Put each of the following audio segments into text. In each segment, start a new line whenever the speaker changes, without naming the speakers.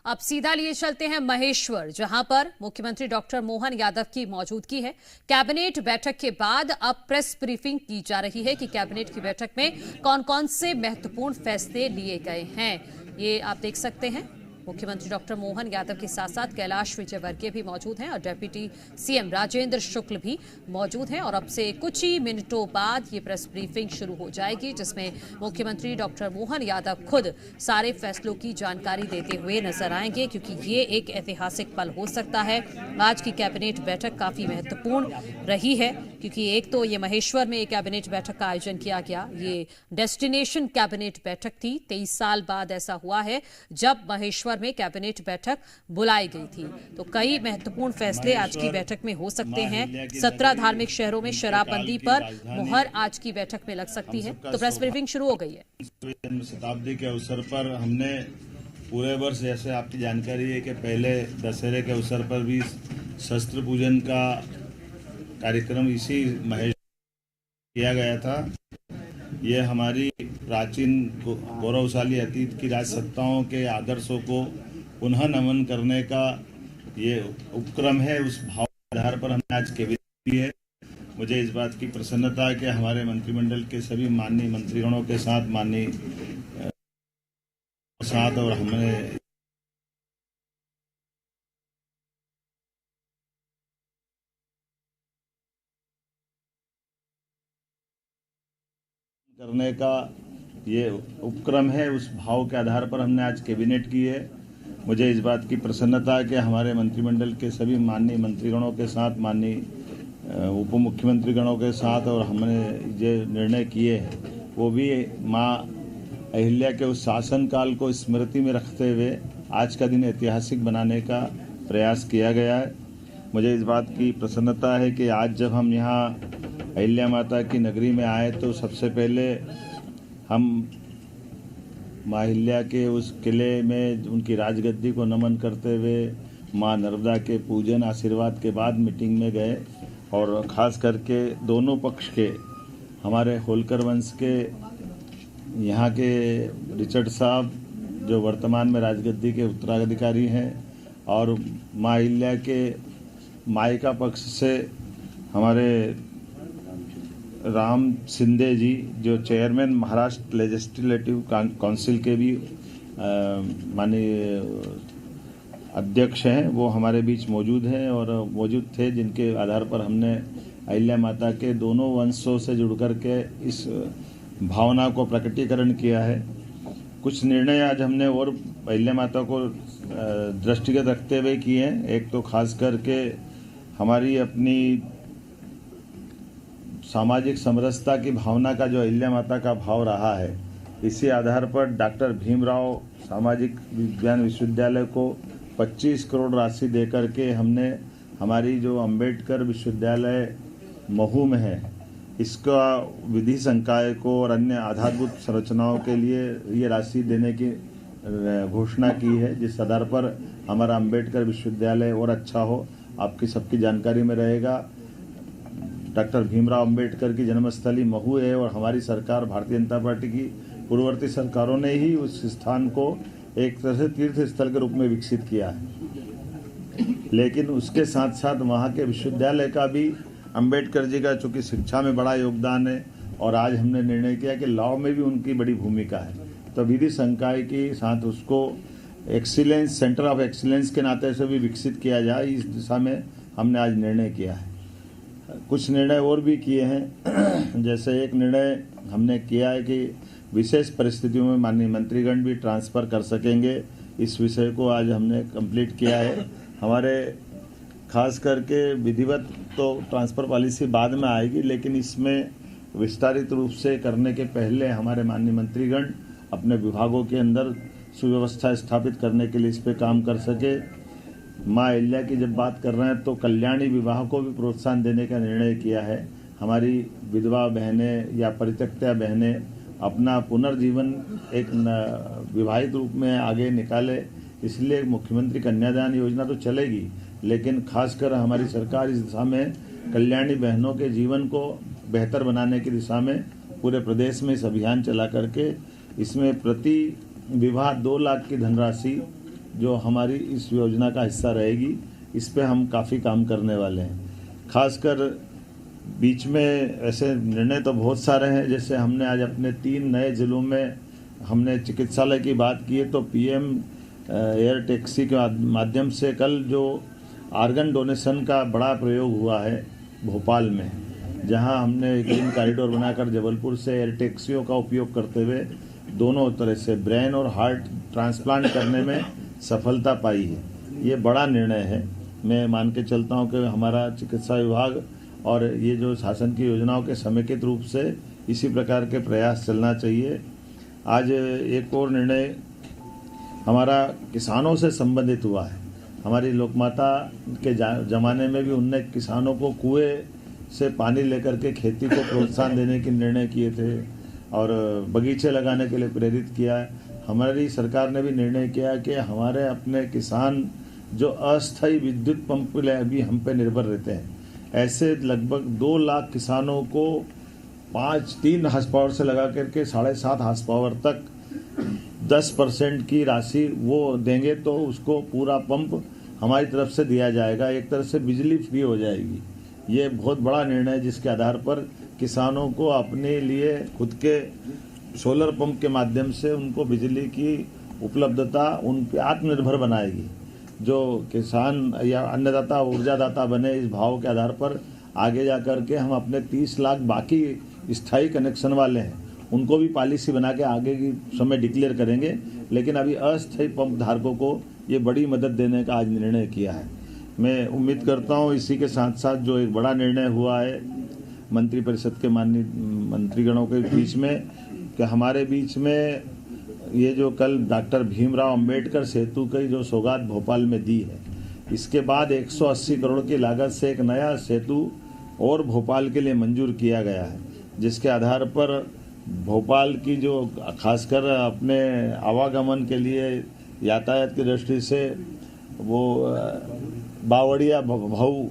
अब सीधा लिए चलते हैं महेश्वर, जहां पर मुख्यमंत्री डॉक्टर मोहन यादव की मौजूदगी है। कैबिनेट बैठक के बाद अब प्रेस ब्रीफिंग की जा रही है कि कैबिनेट की बैठक में कौन कौन से महत्वपूर्ण फैसले लिए गए हैं। ये आप देख सकते हैं। मुख्यमंत्री डॉक्टर मोहन यादव के साथ साथ कैलाश विजयवर्गीय भी मौजूद हैं और डेप्यूटी सीएम राजेंद्र शुक्ल भी मौजूद हैं। और अब से कुछ ही मिनटों बाद ये प्रेस ब्रीफिंग शुरू हो जाएगी, जिसमें मुख्यमंत्री डॉक्टर मोहन यादव खुद सारे फैसलों की जानकारी देते हुए नजर आएंगे, क्योंकि ये एक ऐतिहासिक पल हो सकता है। आज की कैबिनेट बैठक काफी महत्वपूर्ण रही है, क्योंकि एक तो ये महेश्वर में एक कैबिनेट बैठक का आयोजन किया गया। ये डेस्टिनेशन कैबिनेट बैठक थी। 23 साल बाद ऐसा हुआ है जब महेश्वर में कैबिनेट बैठक बुलाई गई थी। तो कई महत्वपूर्ण फैसले आज की बैठक में हो सकते हैं। 17 धार्मिक शहरों में शराबबंदी पर मुहर आज की बैठक में लग सकती है। तो प्रेस ब्रीफिंग शुरू हो गई है।
जन्म शताब्दी के अवसर पर हमने पूरे वर्ष, जैसे आपकी जानकारी है कि पहले दशहरे के अवसर पर भी शस्त्र पूजन का कार्यक्रम इसी महेश किया गया था। ये हमारी प्राचीन गौरवशाली अतीत की राजसत्ताओं के आदर्शों को पुनः नमन करने का ये उपक्रम है। उस भाव के आधार पर हमने आज कैबिनेट की है। मुझे इस बात की प्रसन्नता है कि हमारे मंत्रिमंडल के सभी माननीय मंत्रीगणों के साथ और हमने करने का ये उपक्रम है। उस भाव के आधार पर हमने आज कैबिनेट की है। मुझे इस बात की प्रसन्नता है कि हमारे मंत्रिमंडल के सभी माननीय मंत्रीगणों के साथ, माननीय उप मुख्यमंत्री गणों के साथ और हमने जो निर्णय किए हैं वो भी माँ अहिल्या के उस शासनकाल को स्मृति में रखते हुए आज का दिन ऐतिहासिक बनाने का प्रयास किया गया है। मुझे इस बात की प्रसन्नता है कि आज जब हम यहाँ अहिल्या माता की नगरी में आए तो सबसे पहले हम माँ अहिल्या के उस किले में उनकी राजगद्दी को नमन करते हुए माँ नर्मदा के पूजन आशीर्वाद के बाद मीटिंग में गए। और ख़ास करके दोनों पक्ष के, हमारे होलकर वंश के यहाँ के रिचर्ड साहब जो वर्तमान में राजगद्दी के उत्तराधिकारी हैं, और माँ अहिल्या के मायका पक्ष से हमारे राम शिंदे जी जो चेयरमैन महाराष्ट्र लेजिस्लेटिव काउंसिल के भी माननीय अध्यक्ष हैं, वो हमारे बीच मौजूद हैं और मौजूद थे, जिनके आधार पर हमने अहिल्या माता के दोनों वंशों से जुड़ कर के इस भावना को प्रकटीकरण किया है। कुछ निर्णय आज हमने और अहिल्या माता को दृष्टिगत रखते हुए किए हैं। एक तो खास करके हमारी अपनी सामाजिक समरसता की भावना का जो अहिल्या माता का भाव रहा है, इसी आधार पर डॉक्टर भीमराव सामाजिक विज्ञान विश्वविद्यालय को 25 करोड़ राशि देकर के हमने हमारी जो अंबेडकर विश्वविद्यालय महू में है, इसका विधि संकाय को और अन्य आधारभूत संरचनाओं के लिए ये राशि देने की घोषणा की है, जिस आधार पर हमारा अंबेडकर विश्वविद्यालय और अच्छा हो। आपकी सबकी जानकारी में रहेगा, डॉक्टर भीमराव अंबेडकर की जन्मस्थली महू है और हमारी सरकार, भारतीय जनता पार्टी की पूर्ववर्ती सरकारों ने ही उस स्थान को एक तरह से तीर्थ स्थल के रूप में विकसित किया है। लेकिन उसके साथ साथ वहाँ के विश्वविद्यालय का भी अंबेडकर जी का चूँकि शिक्षा में बड़ा योगदान है, और आज हमने निर्णय किया कि लॉ में भी उनकी बड़ी भूमिका है, तो विधि संकाय के साथ उसको एक्सीलेंस, सेंटर ऑफ एक्सीलेंस के नाते से भी विकसित किया जाए, इस दिशा में हमने आज निर्णय किया है। कुछ निर्णय और भी किए हैं, जैसे एक निर्णय हमने किया है कि विशेष परिस्थितियों में माननीय मंत्रीगण भी ट्रांसफ़र कर सकेंगे। इस विषय को आज हमने कंप्लीट किया है। हमारे खास करके विधिवत तो ट्रांसफ़र पॉलिसी बाद में आएगी, लेकिन इसमें विस्तारित रूप से करने के पहले हमारे माननीय मंत्रीगण अपने विभागों के अंदर सुव्यवस्था स्थापित करने के लिए इस पर काम कर सके। माँ अहिल्या की जब बात कर रहे हैं तो कल्याणी विवाह को भी प्रोत्साहन देने का निर्णय किया है। हमारी विधवा बहनें या परित्यक्ता बहनें अपना पुनर्जीवन एक विवाहित रूप में आगे निकाले, इसलिए मुख्यमंत्री कन्यादान योजना तो चलेगी, लेकिन खासकर हमारी सरकार इस दिशा में कल्याणी बहनों के जीवन को बेहतर बनाने की दिशा में पूरे प्रदेश में इस अभियान चला करके इसमें प्रति विवाह 2 लाख की धनराशि जो हमारी इस योजना का हिस्सा रहेगी, इस पे हम काफ़ी काम करने वाले हैं। खासकर बीच में ऐसे निर्णय तो बहुत सारे हैं, जैसे हमने आज अपने 3 नए ज़िलों में हमने चिकित्सालय की बात की है, तो पीएम एयर टैक्सी के माध्यम से कल जो आर्गन डोनेशन का बड़ा प्रयोग हुआ है भोपाल में, जहां हमने ग्रीन कॉरिडोर बनाकर जबलपुर से एयर टैक्सियों का उपयोग करते हुए दोनों तरह से ब्रेन और हार्ट ट्रांसप्लांट करने में सफलता पाई है। ये बड़ा निर्णय है। मैं मान के चलता हूं कि हमारा चिकित्सा विभाग और ये जो शासन की योजनाओं के समेकित रूप से इसी प्रकार के प्रयास चलना चाहिए। आज एक और निर्णय हमारा किसानों से संबंधित हुआ है। हमारी लोकमाता के ज़माने में भी उनने किसानों को कुएं से पानी लेकर के खेती को प्रोत्साहन देने के निर्णय किए थे और बगीचे लगाने के लिए प्रेरित किया है। हमारी सरकार ने भी निर्णय किया कि हमारे अपने किसान जो अस्थायी विद्युत पंप के लिए अभी हम पे निर्भर रहते हैं, ऐसे लगभग 2 लाख किसानों को 3 हार्स पावर से लगा करके 7.5 हार्स पावर तक 10% की राशि वो देंगे, तो उसको पूरा पंप हमारी तरफ से दिया जाएगा। एक तरह से बिजली फ्री हो जाएगी। ये बहुत बड़ा निर्णय है, जिसके आधार पर किसानों को अपने लिए खुद के सोलर पंप के माध्यम से उनको बिजली की उपलब्धता उन पे आत्मनिर्भर बनाएगी। जो किसान या अन्नदाता ऊर्जादाता बने, इस भाव के आधार पर आगे जा कर के हम अपने 30 लाख बाकी स्थायी कनेक्शन वाले हैं उनको भी पॉलिसी बना के आगे की समय डिक्लेयर करेंगे। लेकिन अभी अस्थायी पंप धारकों को ये बड़ी मदद देने का आज निर्णय किया है। मैं उम्मीद करता हूँ इसी के साथ साथ जो एक बड़ा निर्णय हुआ है मंत्रिपरिषद के माननीय मंत्रीगणों के बीच में, कि हमारे बीच में ये जो कल डॉक्टर भीमराव अंबेडकर सेतु की जो सौगात भोपाल में दी है, इसके बाद 180 करोड़ की लागत से एक नया सेतु और भोपाल के लिए मंजूर किया गया है, जिसके आधार पर भोपाल की जो खासकर अपने आवागमन के लिए यातायात की दृष्टि से वो बावड़िया भाऊ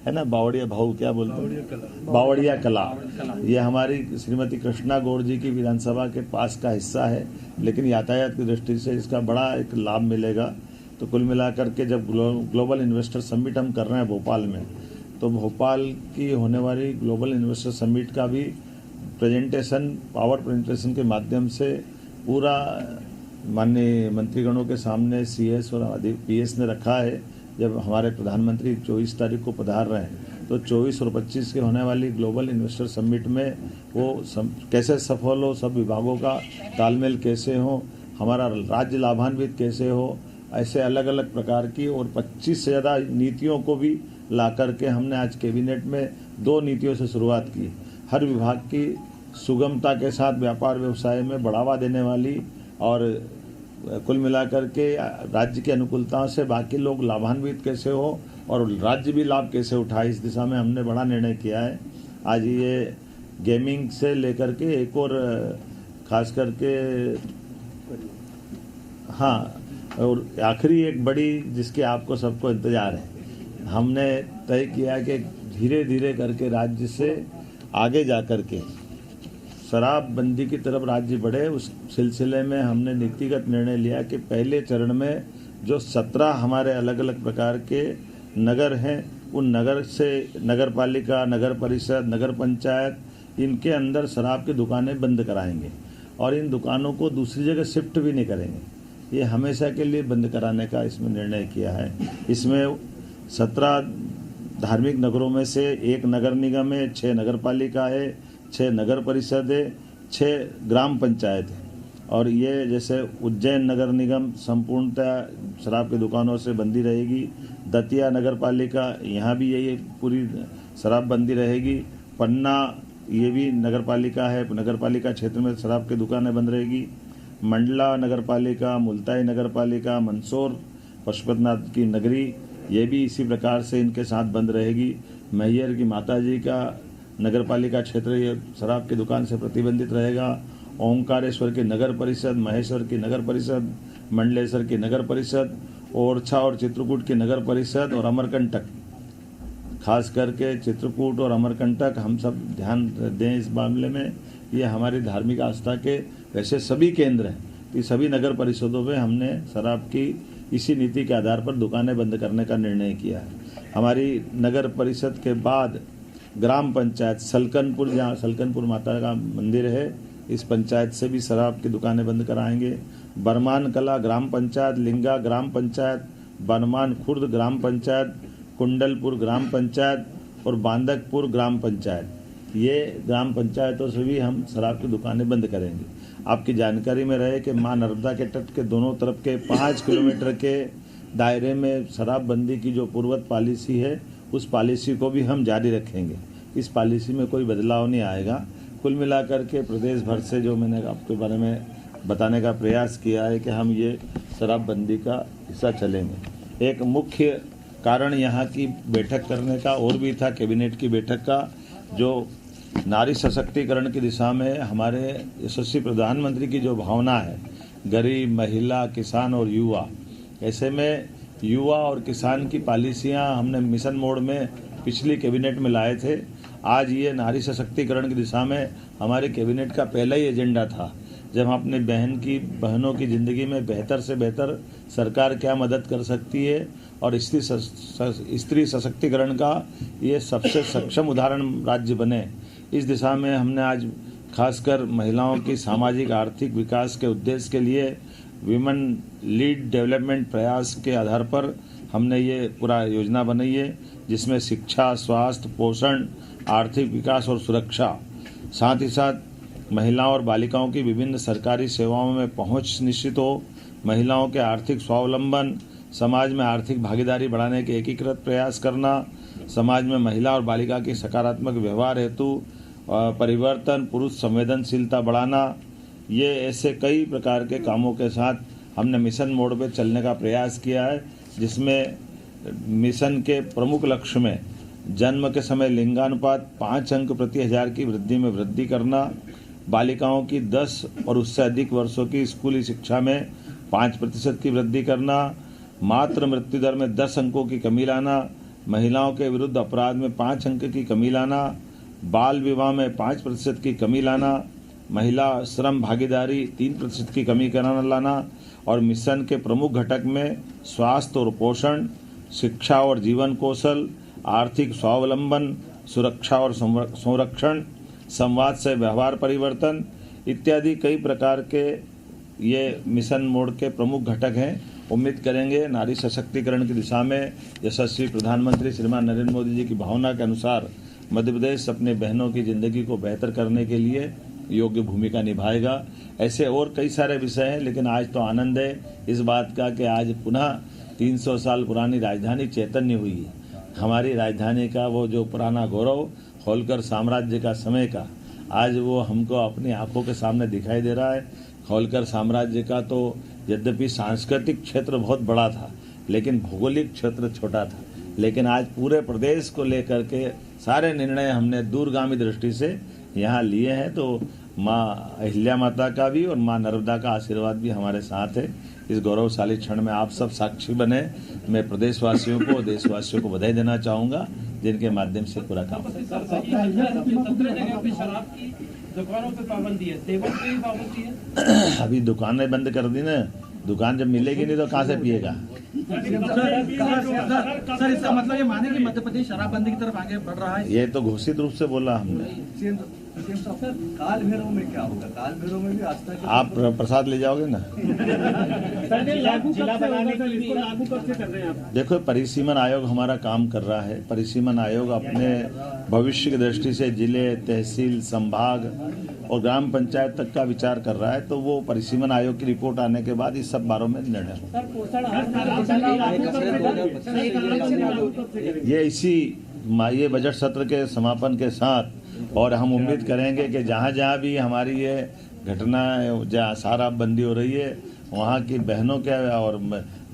है ना, बावड़िया भाऊ क्या बोलते हैं, बावड़िया कला, ये हमारी श्रीमती कृष्णा गौड़ जी की विधानसभा के पास का हिस्सा है, लेकिन यातायात की दृष्टि से इसका बड़ा एक लाभ मिलेगा। तो कुल मिलाकर के जब ग्लोबल इन्वेस्टर समिट हम कर रहे हैं भोपाल में, तो भोपाल की होने वाली ग्लोबल इन्वेस्टर समिट का भी प्रेजेंटेशन पावर प्रेजेंटेशन के माध्यम से पूरा माननीय मंत्रीगणों के सामने CS और PS ने रखा है। जब हमारे प्रधानमंत्री 24 तारीख को पधार रहे हैं, तो 24 और 25 के होने वाली ग्लोबल इन्वेस्टर समिट में वो कैसे सफल हो, सब विभागों का तालमेल कैसे हो, हमारा राज्य लाभान्वित कैसे हो, ऐसे अलग अलग प्रकार की और 25 से ज़्यादा नीतियों को भी ला करके हमने आज कैबिनेट में 2 नीतियों से शुरुआत की। हर विभाग की सुगमता के साथ व्यापार व्यवसाय में बढ़ावा देने वाली और कुल मिलाकर के राज्य की अनुकूलताओं से बाकी लोग लाभान्वित कैसे हो और राज्य भी लाभ कैसे उठाए, इस दिशा में हमने बड़ा निर्णय किया है। आज ये गेमिंग से लेकर के एक और खास करके और आखिरी एक बड़ी जिसके आपको सबको इंतजार है, हमने तय किया कि धीरे धीरे करके राज्य से आगे जा कर के शराबबंदी की तरफ राज्य बढ़े। उस सिलसिले में हमने नीतिगत निर्णय लिया कि पहले चरण में जो 17 हमारे अलग अलग प्रकार के नगर हैं, उन नगर से नगर पालिका, नगर परिषद, नगर पंचायत, इनके अंदर शराब की दुकानें बंद कराएंगे और इन दुकानों को दूसरी जगह शिफ्ट भी नहीं करेंगे। ये हमेशा के लिए बंद कराने का इसमें निर्णय किया है। इसमें 17 धार्मिक नगरों में से 1 नगर निगम है, 6 नगर पालिका है, 6 नगर परिषद है, 6 ग्राम पंचायत है। और ये जैसे उज्जैन नगर निगम संपूर्णतः शराब की दुकानों से बंदी रहेगी। दतिया नगर पालिका, यहाँ भी यही पूरी शराब बंदी रहेगी। पन्ना ये भी नगर पालिका है, नगर पालिका क्षेत्र में शराब की दुकानें बंद रहेगी। मंडला नगर पालिका, मुल्ताई नगर पालिका, मंदसौर पशुपतिनाथ की नगरी, ये भी इसी प्रकार से इनके साथ बंद रहेगी। मैहर की माताजी का नगर पालिका क्षेत्र ये शराब की दुकान से प्रतिबंधित रहेगा। ओंकारेश्वर की नगर परिषद, महेश्वर की नगर परिषद, मंडलेश्वर की नगर परिषद, ओरछा और चित्रकूट की नगर परिषद और अमरकंटक, खास करके चित्रकूट और अमरकंटक हम सब ध्यान दें इस मामले में। ये हमारी धार्मिक आस्था के वैसे सभी केंद्र हैं, ये सभी नगर परिषदों में हमने शराब की इसी नीति के आधार पर दुकानें बंद करने का निर्णय किया है। हमारी नगर परिषद के बाद ग्राम पंचायत सलकनपुर, जहाँ सलकनपुर माता का मंदिर है, इस पंचायत से भी शराब की दुकानें बंद कराएंगे। बरमान कला ग्राम पंचायत, लिंगा ग्राम पंचायत, बरमान खुर्द ग्राम पंचायत, कुंडलपुर ग्राम पंचायत और बांदकपुर ग्राम पंचायत, ये ग्राम पंचायतों से भी हम शराब की दुकानें बंद करेंगे। आपकी जानकारी में रहे कि मां नर्मदा के तट के दोनों तरफ के 5 किलोमीटर के दायरे में शराबबंदी की जो पूर्वत पॉलिसी है, उस पॉलिसी को भी हम जारी रखेंगे। इस पॉलिसी में कोई बदलाव नहीं आएगा। कुल मिलाकर के प्रदेश भर से जो मैंने आपके बारे में बताने का प्रयास किया है कि हम ये शराबबंदी का हिस्सा चलेंगे। एक मुख्य कारण यहाँ की बैठक करने का और भी था, कैबिनेट की बैठक का, जो नारी सशक्तिकरण की दिशा में हमारे यशस्वी प्रधानमंत्री की जो भावना है, गरीब, महिला, किसान और युवा, ऐसे में युवा और किसान की पॉलिसियां हमने मिशन मोड में पिछली कैबिनेट में लाए थे। आज ये नारी सशक्तिकरण की दिशा में हमारे कैबिनेट का पहला ही एजेंडा था, जब हम अपने बहनों की ज़िंदगी में बेहतर से बेहतर सरकार क्या मदद कर सकती है और स्त्री सशक्तिकरण का ये सबसे सक्षम उदाहरण राज्य बने, इस दिशा में हमने आज खासकर महिलाओं की सामाजिक आर्थिक विकास के उद्देश्य के लिए विमेन लीड डेवलपमेंट प्रयास के आधार पर हमने ये पूरा योजना बनाई है, जिसमें शिक्षा, स्वास्थ्य, पोषण, आर्थिक विकास और सुरक्षा, साथ ही साथ महिलाओं और बालिकाओं की विभिन्न सरकारी सेवाओं में पहुंच निश्चित हो, महिलाओं के आर्थिक स्वावलंबन, समाज में आर्थिक भागीदारी बढ़ाने के एकीकृत प्रयास करना, समाज में महिला और बालिका की सकारात्मक व्यवहार हेतु परिवर्तन, पुरुष संवेदनशीलता बढ़ाना, ये ऐसे कई प्रकार के कामों के साथ हमने मिशन मोड पे चलने का प्रयास किया है, जिसमें मिशन के प्रमुख लक्ष्य में जन्म के समय लिंगानुपात 5 अंक प्रति 1000 की वृद्धि में वृद्धि करना, बालिकाओं की 10 और उससे अधिक वर्षों की स्कूली शिक्षा में 5% की वृद्धि करना, मातृ मृत्यु दर में 10 अंकों की कमी लाना, महिलाओं के विरुद्ध अपराध में 5 अंक की कमी लाना, बाल विवाह में 5% की कमी लाना, महिला श्रम भागीदारी 3% की कमी कराना लाना और मिशन के प्रमुख घटक में स्वास्थ्य और पोषण, शिक्षा और जीवन कौशल, आर्थिक स्वावलंबन, सुरक्षा और संरक्षण, संवाद से व्यवहार परिवर्तन इत्यादि कई प्रकार के ये मिशन मोड के प्रमुख घटक हैं। उम्मीद करेंगे नारी सशक्तिकरण की दिशा में यशस्वी प्रधानमंत्री श्रीमान नरेंद्र मोदी जी की भावना के अनुसार मध्य प्रदेश अपने बहनों की ज़िंदगी को बेहतर करने के लिए योग्य भूमिका निभाएगा। ऐसे और कई सारे विषय हैं, लेकिन आज तो आनंद है इस बात का कि आज पुनः 300 साल पुरानी राजधानी चैतन्य हुई है। हमारी राजधानी का वो जो पुराना गौरव, होलकर साम्राज्य का समय का, आज वो हमको अपनी आंखों के सामने दिखाई दे रहा है। होलकर साम्राज्य का तो यद्यपि सांस्कृतिक क्षेत्र बहुत बड़ा था, लेकिन भौगोलिक क्षेत्र छोटा था, लेकिन आज पूरे प्रदेश को लेकर के सारे निर्णय हमने दूरगामी दृष्टि से यहाँ लिए हैं। तो माँ अहिल्या माता का भी और माँ नर्मदा का आशीर्वाद भी हमारे साथ है। इस गौरवशाली क्षण में आप सब साक्षी बने। मैं प्रदेशवासियों को, देशवासियों को बधाई देना चाहूँगा, जिनके माध्यम से पूरा काम
दुकानों पे पाबंदी है, सेवन पे भी पाबंदी है।
अभी दुकानें बंद कर दी ना, दुकान जब मिलेगी नहीं तो कहाँ से पिएगा।
सर इसका मतलब ये माने कि मध्य प्रदेश शराबबंदी की तरफ आगे बढ़ रहा है?
ये तो घोषित रूप से बोला हमने।
काल भैरव में क्या होगा? काल भैरव में भी आस्था के
आप प्रसाद ले जाओगे ना।
जिला बनाने के लिए लागू कब से कर रहे हैं आप?
देखो, परिसीमन आयोग हमारा काम कर रहा है। परिसीमन आयोग अपने भविष्य की दृष्टि से जिले, तहसील, संभाग और ग्राम पंचायत तक का विचार कर रहा है। तो वो परिसीमन आयोग की रिपोर्ट आने के बाद इस सब बारों में निर्णय होगा। ये बजट सत्र के समापन के साथ, और हम उम्मीद करेंगे कि जहाँ जहाँ भी हमारी ये घटना, जहाँ शराबबंदी हो रही है, वहाँ की बहनों के और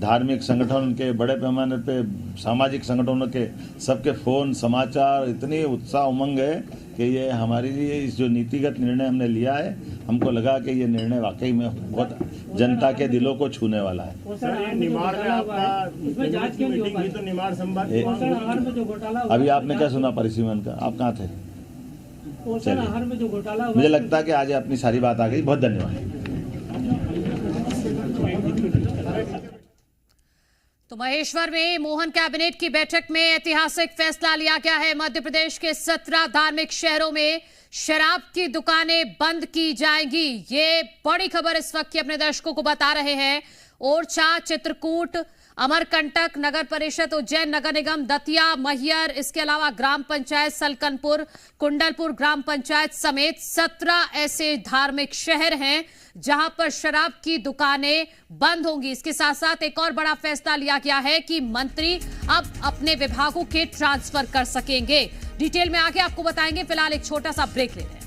धार्मिक संगठन के, बड़े पैमाने पे सामाजिक संगठनों के सबके फ़ोन, समाचार, इतनी उत्साह उमंग है कि ये हमारे लिए इस जो नीतिगत निर्णय हमने लिया है, हमको लगा कि ये निर्णय वाकई में बहुत जनता के दिलों को छूने वाला है। अभी आपने क्या सुना परिसीमन का? आप कहाँ थे? मुझे लगता है कि आज अपनी सारी बात आ गई। बहुत धन्यवाद।
तो महेश्वर में मोहन कैबिनेट की बैठक में ऐतिहासिक फैसला लिया गया है। मध्य प्रदेश के 17 धार्मिक शहरों में शराब की दुकानें बंद की जाएंगी। ये बड़ी खबर इस वक्त की अपने दर्शकों को बता रहे हैं। ओरछा, चित्रकूट, अमरकंटक, नगर परिषद उज्जैन, नगर निगम दतिया, मैहर, इसके अलावा ग्राम पंचायत सलकनपुर, कुंडलपुर ग्राम पंचायत समेत 17 ऐसे धार्मिक शहर हैं जहां पर शराब की दुकानें बंद होंगी। इसके साथ साथ एक और बड़ा फैसला लिया गया है कि मंत्री अब अपने विभागों के ट्रांसफर कर सकेंगे। डिटेल में आगे आपको बताएंगे। फिलहाल एक छोटा सा ब्रेक ले लें।